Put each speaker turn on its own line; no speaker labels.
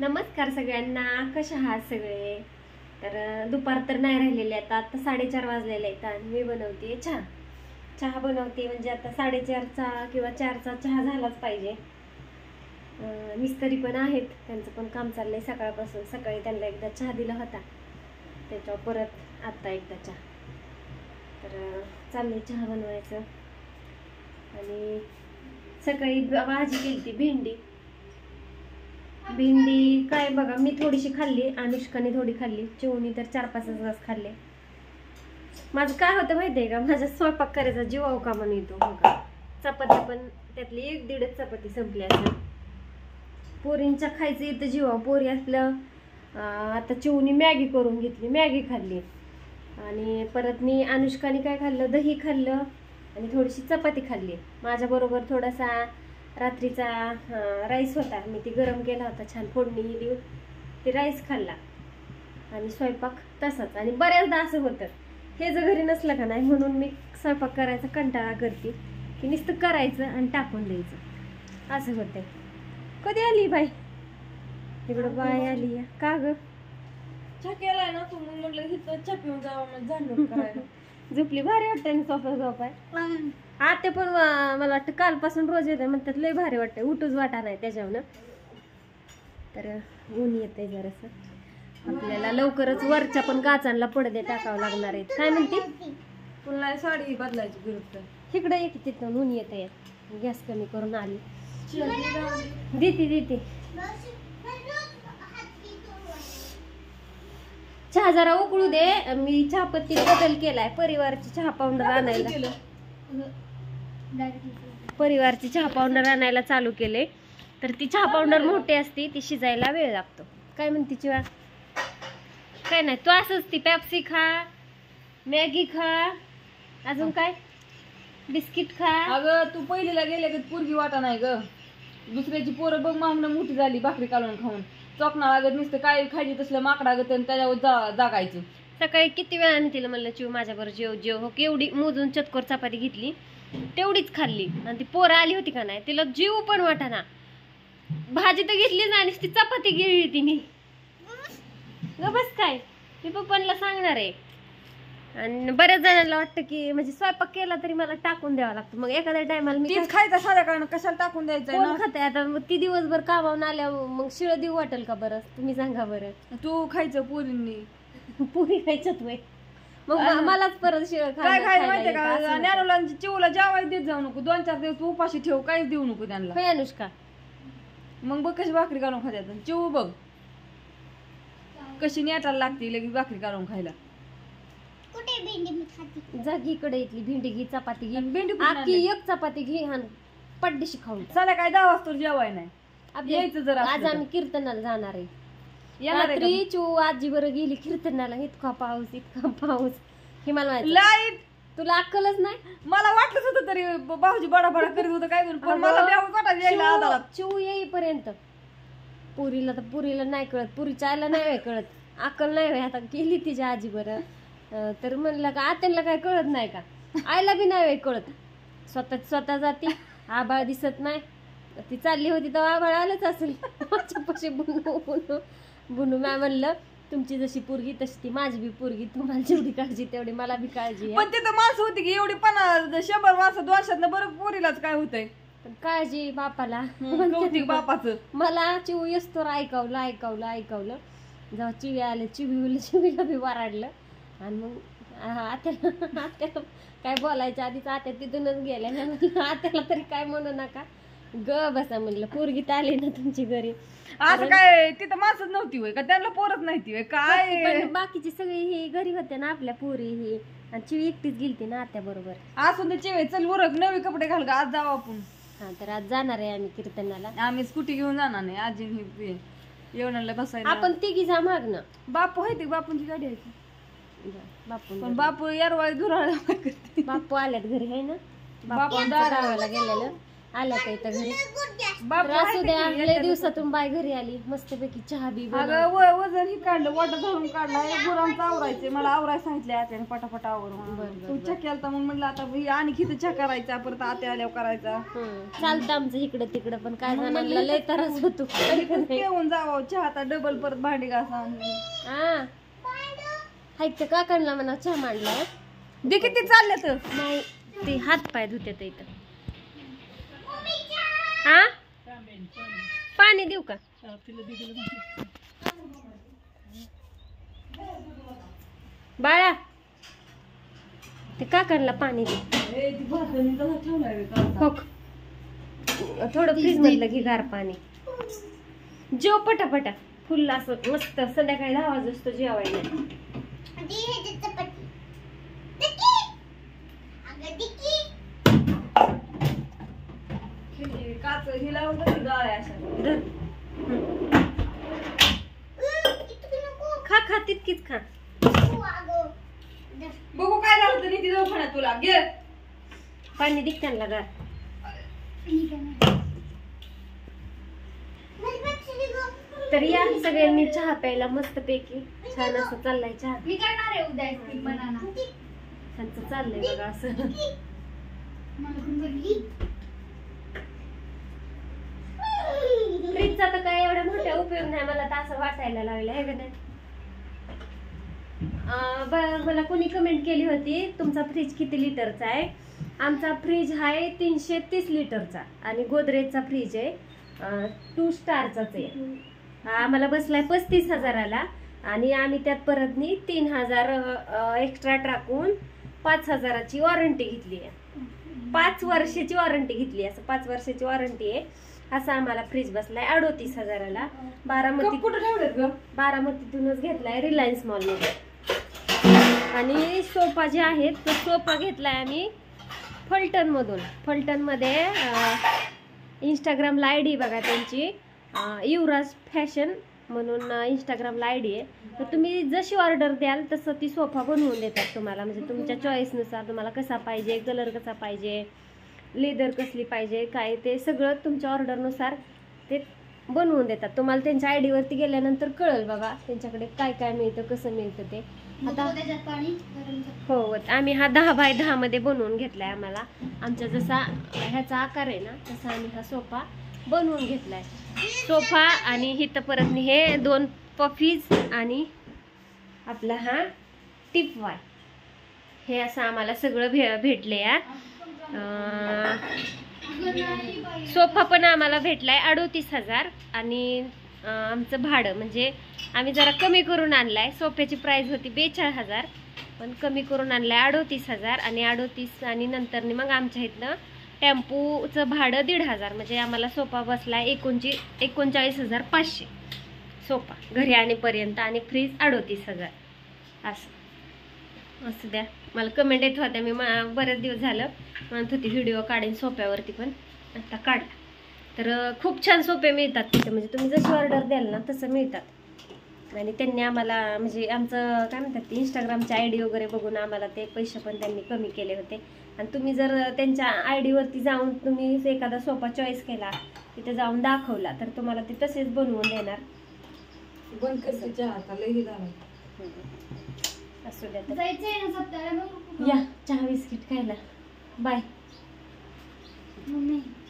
नमस्कार सगळ्यांना, कशा आहात सगळे? तर दुपार तर नाही राहिलेले, आता 4:30 वाजलेले आहेत आणि मी बनवते चहा बनवते. म्हणजे आता 4:30चा किंवा 4चा चहा झालाच पाहिजे. मिस्त्री पण आहेत, त्यांचं पण काम चाललंय सकाळपासून. सकाळी त्यांना एकदा चहा दिला होता, त्याच्यावर परत आता एकदा चहा. तर चाललंय चहा बनवायचं. आणि सकाळी भाजी केली भेंडी काय बघा, मी थोडीशी खाल्ली, अनुष्काने थोडी खाल्ली, चिवणी तर 4-5 घास खाल्ले. माझं काय होतं माहितीये का, माझा स्वयंपाक करायचा जीव अवका म्हणून येतो. हो का, चपाती पण त्यातली 1-1.5 चपाती संपली असं. पोरींच्या खायचं येतं जीवा. पोरी असलं आता चिवणी मॅगी करून घेतली, मॅगी खाल्ली. आणि परत मी अनुष्काने काय खाल्लं, दही खाल्लं आणि थोडीशी चपाती खाल्ली. माझ्याबरोबर थोडासा रात्रीचा राईस होता, मी ती गरम केला होता, छान फोडणी देऊन ते राईस खाल्ला. आणि स्वयंपाक तसाच. आणि बऱ्याचदा असं होतं, हे जर घरी नसलं का नाही, म्हणून मी स्वयंपाक करायचा कंटाळा करते की नुसतं करायचं आणि टाकून द्यायचं, असं होतं. कधी आली बाई? इकडं बाय आली का ग?
चहा केलाय ना तू, मग म्हटलं हिथं चहा पिऊन जावं, झाडून करायला.
झोपली, भारी वाटतं ना सोफा झोप आहे. आते पण मला वाटतं कालपासून रोज येते म्हणतात, लय भारी वाटतंय, उठूच वाटा नाही त्याच्यावर. तर ऊन येतंय जरासं. आपल्याला लवकरच वरच्या पण काचांना पडदे टाकावं लागणार आहेत. काय म्हणते?
पुन्हा साडी बदलायची गरज.
तिकडे एक तिथं ऊन येते. गॅस कमी करून आली. देते चहा जरा उकळू दे. मी चहापत्ती बदल केलाय, परिवारची चहा पावडर आणायला. परिवारची चहा पावडर आणायला चालू केले. तर ती चहा पावडर मोठी असते, ती शिजायला वेळ लागतो. काय म्हणते चिवा? काय नाही, तू असंच ती पेप्सी खा, मॅगी खा, अजून काय बिस्किट खा.
अगं तू पहिलीला गेले की पोरगी वाटा नाही ग. दुसऱ्याची पोरं बघ मागणं मोठी झाली, भाकरी काढून खाऊन चोकणा लागत नुसतं काय खायची तसलं माकडा गत त्याच्यावर जागायचं.
सकाळी किती वेळाने तिला म्हणलं, चिव माझ्याबरोबर जेव हो. केवढी मोजून चतकोर चपाती घेतली, तेवढीच खाल्ली. आणि ती पोरं आली होती का नाही, तिला जीव पण वाटाना. भाजी तर घेतलीच आणि ती चपाती गिळली तिने. ग बस काय, मी पप्पांना सांगणार आहे. आणि बऱ्याच जणांना वाटतं की म्हणजे स्वयंपाक केला तरी मला टाकून द्यावा लागतो. मग एखाद्या टायमाला मी
तीच खायचं साध्या कारण कशाला टाकून द्यायचं
कोण खाते आता? मग ती दिवसभर कामावून आल्यावर मग शिळ देऊ वाटेल का बरं? तुम्ही सांगा बरं.
तू खायचं पोरींनी,
पुरी खायच्यात वय, मग मलाच परत शिळ
काय खायला माहितीये का? ज्ञानूला चिवला जेवायला देत जाऊ नको, 2-4 दिवस तू उपाशी ठेव, काहीच देऊ नको त्यांना.
होय अनुष्का?
मग बघ कशी भाकरी काढून खात्यात. चिव बघ कशी नेटाला लागते लगेच भाकरी काढून खायला.
जागीकडे इथली भेंडी घे, चपाती घे,
भेंडी
आखी एक चपाती घे आणि पड्डीशी खाऊन.
साध्या काय 10 वाजता जेवाय नाही यायचं. जरा
आज आम्ही कीर्तनाला जाणार आहे.
येणार आहे
रात्री चू आजी बरं गेली कीर्तनाला. इतका पाऊस हे मला
लाईट.
तुला अक्कलच नाही.
मला वाटलंच होतं तरी भाऊजी बडा करीत होतं काय म्हणून, पण मला बेहूच वाटायला यायला आदारात.
चिव येईपर्यंत पुरीला नाही कळत, पुरीच्या आईला नाही कळत, अक्कल नाही. आता गेली तिच्या आजी बरं. तर म्हणलं का आत्यांना काय कळत नाही का? आईला बी नाही कळत. स्वतः जाती, आबाळ दिसत नाही. ती चालली होती तर आबाळ आलंच असेल. माझ्यापाशी बुनू मॅ म्हणलं, तुमची जशी पोरगी तशी ती माझी बी पोरगी, तुम्हाला जेवढी काळजी तेवढी मला बी काळजी आहे.
पण तिथं माणसं होती की एवढी 100 माणसं 200 बरं पोरीलाच काय होतंय.
पण काळजी बापाला,
कौतिक बापाचं.
मला चिव येस्तोर ऐकवलं. जेव्हा चिवी आले, चिवीला बी वराडलं. आणि मग आत्याला काय बोलायच्या आधीच आत्या तिथूनच गेल्या. आत्याला तरी काय म्हणू नका, ग बसा म्हणलं, पोरगी तर आली ना तुमची घरी.
असं काय तिथं माणसंच नव्हती होय का? त्यांना पोरच नाही काय?
बाकीची सगळी ही घरी होते ना, आपल्या पोरी ही. आणि चिवी एकटीच गेलती ना आत्या बरोबर.
असून ते चिवे चल उरक, नवी कपडे घाल का, आज जाऊ आपण.
हा, तर आज जाणार आहे आम्ही कीर्तनाला.
आम्ही स्कूटी घेऊन जाणार नाही, आजी येऊन बसायला.
आपण तिघी जा मागणं.
बापू आहे ते, बापूंची गाडी आहे.
बापू
पण बापू यारवाळी धुराळ.
बापू आल्यात घरी आहे ना.
बापू
गावाला गेलेलं. आल्या का इथं घरी
बाप
तर असू द्या, लय दिवसातून बाय घरी आली मस्तपैकी चहा बी
अगं वजन ही काढलं, वाटा धरून काढलाय, गुरांचं आवरायचंय, मला आवराय सांगितलंय आत्याने पटापट आवर म्हणून. तू चहा केलता म्हणून म्हणलं आता आणि किती चहा करायचा, परत आत्या आल्यावर करायचा.
चालतं आमचं इकडं तिकडं, पण काय जणांना लय त्रास होतो.
येऊन जावं चहा, आता डबल परत भांडी घासा.
हा ऐकतं काकांना म्हणा चहा मांडलाय.
दे किती चालले तर
नाही ते हात पाय धुत्यात इथं. हा पाणी देऊ का? बाळा ते काकांना पाणी दे. हो थोडं फ्रीज मधलं घे गार पाणी. जेव पटापटा फुल असं मस्त. संध्याकाळी 10 वाजता जेवायला.
काच ही लावून गाळ्या अशा.
खा खा तितकीच खा.
बघू काय झालं तर ती दवाखान्यात तुला घे
पाणी दे त्यांना गार. तर या सगळ्यांनी चहा प्यायला मस्त पैकी छान असं चाललाय चहा. त्यांचं चाललंय बघा असं. फ्रीजचा तर काय एवढा मोठा उपयोग नाही, मला तर असं वाटायला लागलं आहे का नाही. मला कोणी कमेंट केली होती तुमचा फ्रीज किती लिटरचा आहे. आमचा फ्रीज आहे 330 लिटरचा आणि गोदरेजचा फ्रीज आहे 2 स्टारचाच आहे. आम्हाला बसलाय 35,000ला आणि आम्ही त्यात परत 3,000 एक्स्ट्रा टाकून 5,000ची वॉरंटी घेतली आहे. 5 वर्षाची वॉरंटी घेतली. असं 5 वर्षाची वॉरंटी आहे. असा आम्हाला फ्रीज बसलाय 38,000ला. बारामतीतूनच घेतलाय रिलायन्स मॉल मध्ये. आणि सोफा जे आहेत तो सोफा घेतलाय आम्ही फलटण मधून. फलटण मध्ये इंस्टाग्रामला आयडी बघा त्यांची युवराज फॅशन म्हणून इंस्टाग्रामला आयडी आहे. तर तुम्ही जशी ऑर्डर द्याल तसं ती सोफा बनवून देतात तुम्हाला. म्हणजे तुमच्या चॉईसनुसार तुम्हाला कसा पाहिजे, कलर कसा पाहिजे, लेदर कसली पाहिजे, काय ते सगळं तुमच्या ऑर्डरनुसार ते बनवून देतात. तुम्हाला त्यांच्या आयडी वरती गेल्यानंतर कळेल बघा त्यांच्याकडे काय काय मिळतं, कसं मिळतं ते. आता हो आम्ही हा 10 बाय 10 मध्ये बनवून घेतलाय. आम्हाला आमचा जसा ह्याचा आकार आहे ना तसा आम्ही हा सोफा बनवून घेतलाय. सोफा आणि इथं परत हे 2 पफीज आणि आपला हा टिपवाय हे असं आम्हाला सगळं भेटले. या सोफा पण आम्हाला भेटलाय 38,000 आणि आमचं भाडं म्हणजे आम्ही जरा कमी करून आणलाय. सोफ्याची प्राइस होती 42,000 पण कमी करून आणलाय 38,000 आणि 38 आणि नंतर मग आमच्या इथनं टेम्पूचं भाडं 1,500 म्हणजे आम्हाला सोफा बसलाय 39,500 सोफा घरी आणेपर्यंत आणि फ्रीज 38,000 असं. असं द्या मला कमेंट येत होत्या. मी बरेच दिवस झालं म्हणत होती व्हिडिओ काढेन सोफ्यावरती पण आता काढला. तर खूप छान सोपे मिळतात तिथे. म्हणजे तुम्ही जशी ऑर्डर द्याल ना तसं मिळतात. आणि त्यांनी आम्हाला म्हणजे आमचं काय म्हणतात ते इंस्टाग्रामच्या आयडी वगैरे बघून आम्हाला ते पैसे पण त्यांनी कमी केले होते. आणि तुम्ही जर त्यांच्या आयडी वरती जाऊन तुम्ही एखादा सोफा चॉईस केला तिथे जाऊन दाखवला तर तुम्हाला ते तसेच बनवून देणार. असू द्या या चहा बिस्किट खायला. बाय.